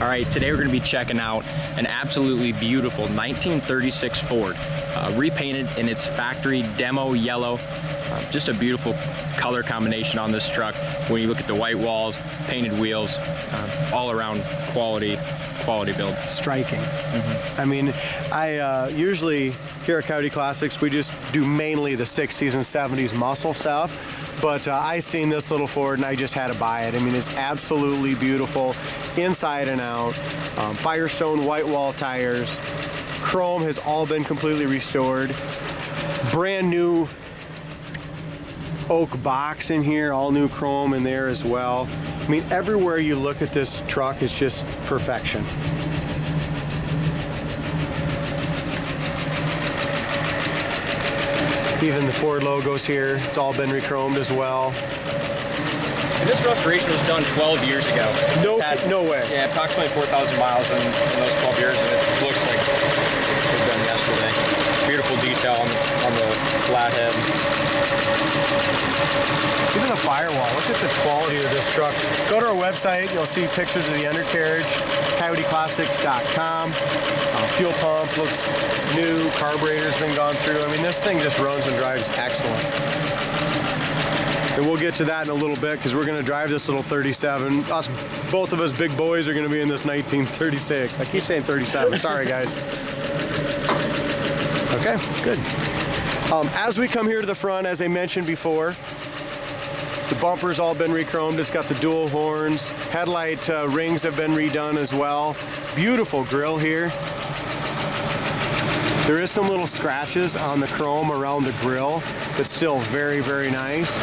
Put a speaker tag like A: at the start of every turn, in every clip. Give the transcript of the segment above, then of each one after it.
A: All right, today we're gonna be checking out an absolutely beautiful 1936 Ford, repainted in its factory demo yellow. Just a beautiful color combination on this truck. When you look at the white walls, painted wheels, all around quality build.
B: Striking. I mean, I usually here at Coyote Classics, we just do mainly the 60s and 70s muscle stuff. But I seen this little Ford and I just had to buy it. I mean, it's absolutely beautiful inside and out. Firestone white wall tires. Chrome has all been completely restored. Brand new oak box in here, all new chrome in there as well. I mean, everywhere you look at this truck is just perfection. Even the Ford logos here, it's all been re-chromed as well.
A: And this restoration was done 12 years ago.
B: No way.
A: Yeah, approximately 4,000 miles in those 12 years, and it looks like it was done yesterday. Beautiful detail on the flathead.
B: Even the firewall, look at the quality of this truck. Go to our website, you'll see pictures of the undercarriage, coyoteclassics.com. Fuel pump looks new, carburetor's been gone through. I mean, this thing just runs and drives excellent. And we'll get to that in a little bit because we're going to drive this little 37. Both of us big boys are going to be in this 1936. I keep saying 37. Sorry, guys. Okay, good. As we come here to the front, as I mentioned before, the bumper's all been re-chromed. It's got the dual horns. Headlight rings have been redone as well. Beautiful grille here. There is some little scratches on the chrome around the grille, but still very, very nice.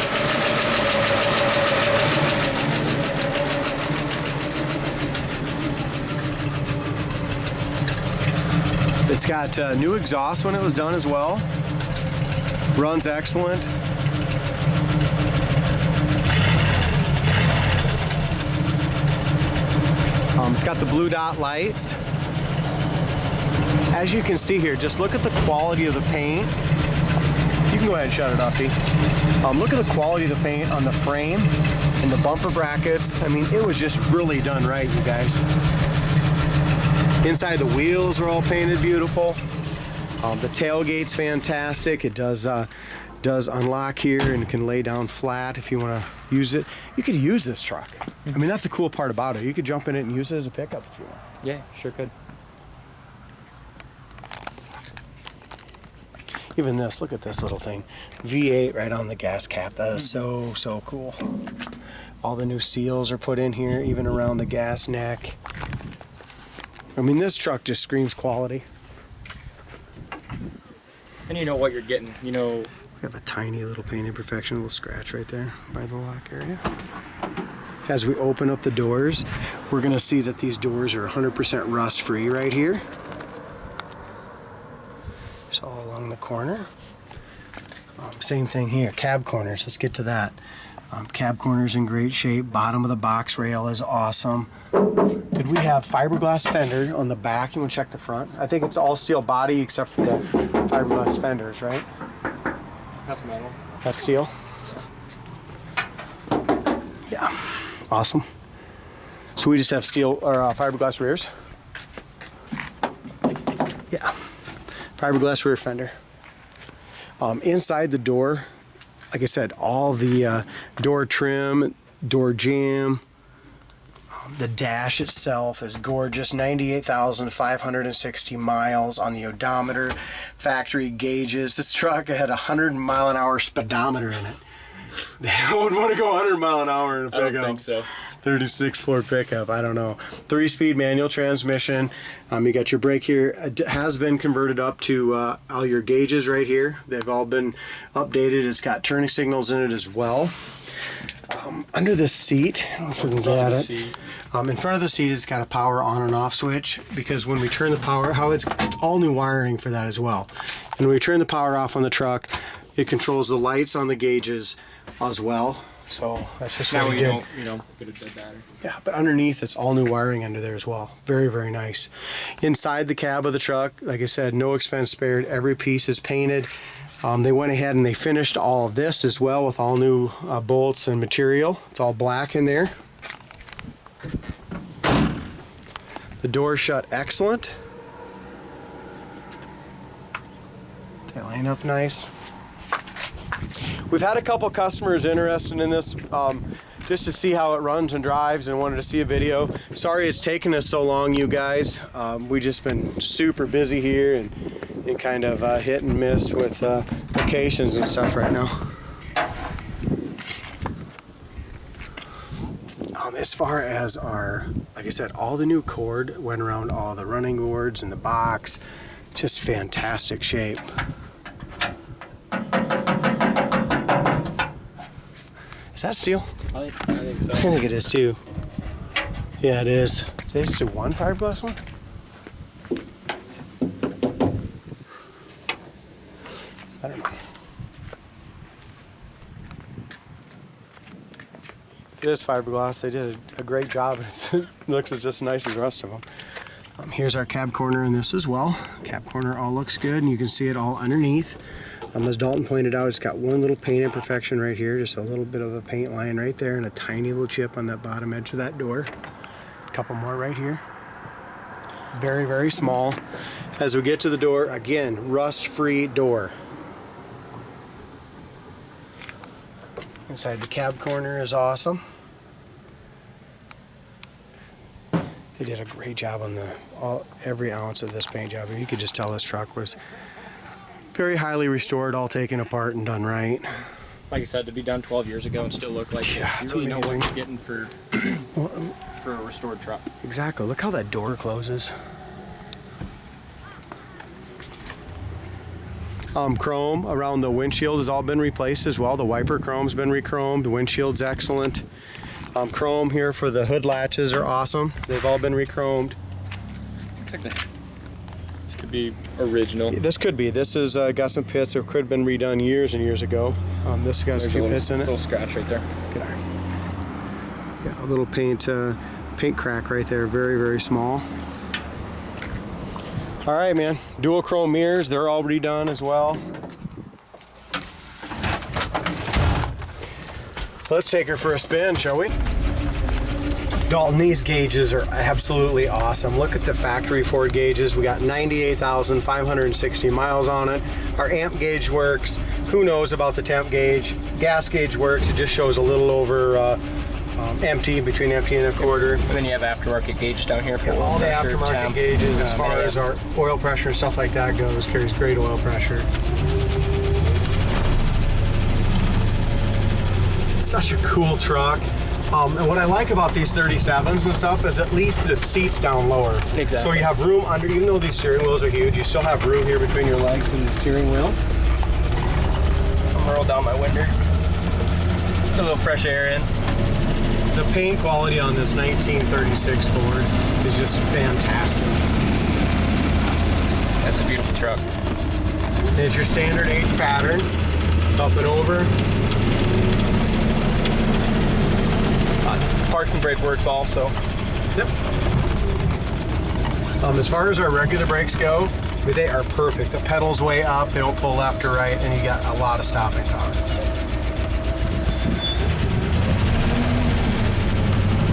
B: It's got new exhaust when it was done as well. Runs excellent. It's got the blue dot lights. As you can see here, just look at the quality of the paint. You can go ahead and shut it off, D. Look at the quality of the paint on the frame and the bumper brackets. I mean, it was just really done right, you guys. Inside the wheels are all painted beautiful. The tailgate's fantastic. It does unlock here and can lay down flat if you want to use it. You could use this truck. I mean, that's the cool part about it. You could jump in it and use it as a pickup if you want.
A: Yeah, sure could.
B: Even this, look at this little thing. V8 right on the gas cap. That is so, so cool. All the new seals are put in here, even around the gas neck. I mean, this truck just screams quality.
A: And you know what you're getting, you know.
B: We have a tiny little paint imperfection, a little scratch right there by the lock area. As we open up the doors, we're gonna see that these doors are 100% rust free right here. It's all along the corner. Same thing here, cab corners, let's get to that. Cab corners in great shape, bottom of the box rail is awesome. Did we have fiberglass fender on the back? You wanna check the front? I think it's all steel body except for the fiberglass fenders, right?
A: That's metal.
B: That's steel? Yeah, awesome. So we just have steel or fiberglass rears? Yeah, fiberglass rear fender. Inside the door, like I said, all the door trim, door jamb, the dash itself is gorgeous. 98,560 miles on the odometer. Factory gauges. This truck had a 100-mile-an-hour speedometer in it. Who would want to go 100 mile an hour in a pickup?
A: I don't think so.
B: 36 Ford pickup, I don't know. 3-speed manual transmission. You got your brake here. It has been converted up to all your gauges right here. They've all been updated. It's got turning signals in it as well. Under the seat, I don't know if we can get at it. In front of the seat, it's got a power on and off switch because when we turn the power, it's all new wiring for that as well. And when we turn the power off on the truck, it controls the lights on the gauges as well. So that's just what we did.
A: You don't get a dead battery.
B: Yeah, but underneath, it's all new wiring under there as well. Very, very nice. Inside the cab of the truck, like I said, no expense spared. Every piece is painted. They went ahead and they finished all of this as well with all new bolts and material. It's all black in there. The doors shut excellent. They line up nice. We've had a couple customers interested in this just to see how it runs and drives and wanted to see a video. Sorry it's taken us so long, you guys. We've just been super busy here and kind of hit and miss with vacations and stuff right now. As far as our, like I said, all the new cord went around all the running boards and the box. Just fantastic shape. Is that steel?
A: I think so.
B: I think it is too. Yeah, it is. Is this a 1 fiberglass one? I don't know. It is fiberglass. They did a great job. It looks just as nice as the rest of them. Here's our cab corner in this as well. Cab corner all looks good, and you can see it all underneath. As Dalton pointed out, it's got one little paint imperfection right here, just a little bit of a paint line right there, and a tiny little chip on that bottom edge of that door. A couple more right here. Very, very small. As we get to the door, again, rust-free door. Inside the cab corner is awesome. They did a great job on every ounce of this paint job. You could just tell this truck was very highly restored, all taken apart and done right.
A: Like I said, to be done 12 years ago and still look like this, you really know what you're getting for a restored truck.
B: Exactly. Look how that door closes. Chrome around the windshield has all been replaced as well. The wiper chrome's been re-chromed. The windshield's excellent. Chrome here for the hood latches are awesome. They've all been re-chromed.
A: Looks like this could be original.
B: This could be. This has got some pits that could have been redone years and years ago. This has a few pits in it.
A: Little scratch right there.
B: Good eye. Yeah, a little paint crack right there. Very, very small. All right, man. Dual chrome mirrors. They're all redone as well. Let's take her for a spin, shall we? Dalton, these gauges are absolutely awesome. Look at the factory Ford gauges. We got 98,560 miles on it. Our amp gauge works. Who knows about the temp gauge? Gas gauge works. It just shows a little over empty, between empty and a quarter.
A: And then you have aftermarket gauges down here for
B: all the
A: pressure,
B: aftermarket
A: temp,
B: gauges as far as our oil pressure and stuff like that goes. Carries great oil pressure. Such a cool truck. And what I like about these 37s and stuff is at least the seat's down lower.
A: Exactly.
B: So you have room under, even though these steering wheels are huge, you still have room here between your legs and the steering wheel.
A: I'm gonna roll down my window. Get a little fresh air in.
B: The paint quality on this 1936 Ford is just fantastic.
A: That's a beautiful truck.
B: There's your standard H pattern. It's up and over.
A: Parking brake works also.
B: Yep. As far as our regular brakes go, they are perfect. The pedal's way up, they don't pull left or right, and you got a lot of stopping power.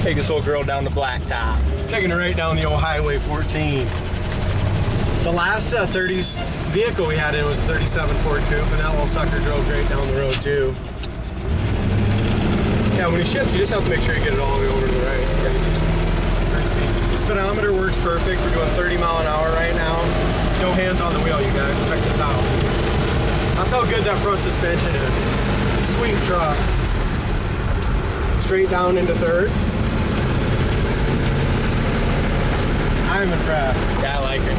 A: Take this old girl down the blacktop.
B: Taking her right down the old Highway 14. The last 30s vehicle we had in was a 37 Ford Coupe, and that little sucker drove great down the road too. Yeah, when you shift, you just have to make sure you get it all the way over to the right. Yeah, the speedometer works perfect. We're doing 30 mile an hour right now. No hands on the wheel, you guys. Check this out. That's how good that front suspension is. Sweet truck. Straight down into third. I'm impressed.
A: Yeah, I like it.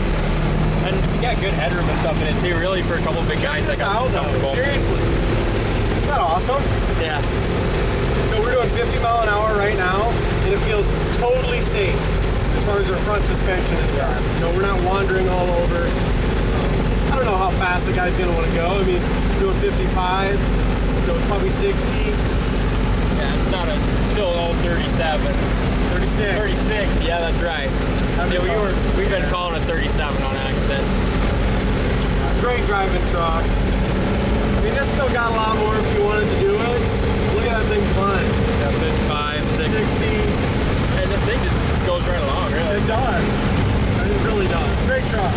A: And you got good headroom and stuff in it too, really, for a couple of big guys.
B: Check this out, though. Seriously. Isn't that awesome?
A: Yeah.
B: So we're doing 50 mile an hour right now, and it feels totally safe as far as our front suspension is concerned. You know, we're not wandering all over. I don't know how fast the guy's gonna want to go. I mean, doing 55, so it's probably 60.
A: Yeah, it's still an old 37.
B: 36.
A: 36, yeah, that's right. See, we've been calling it 37 on accident.
B: Great driving truck. I mean, this still got a lot more if you wanted to do it. Look at that thing flying.
A: Yeah, 55, 60.
B: 60.
A: And the thing just goes right along, really.
B: It does. great truck.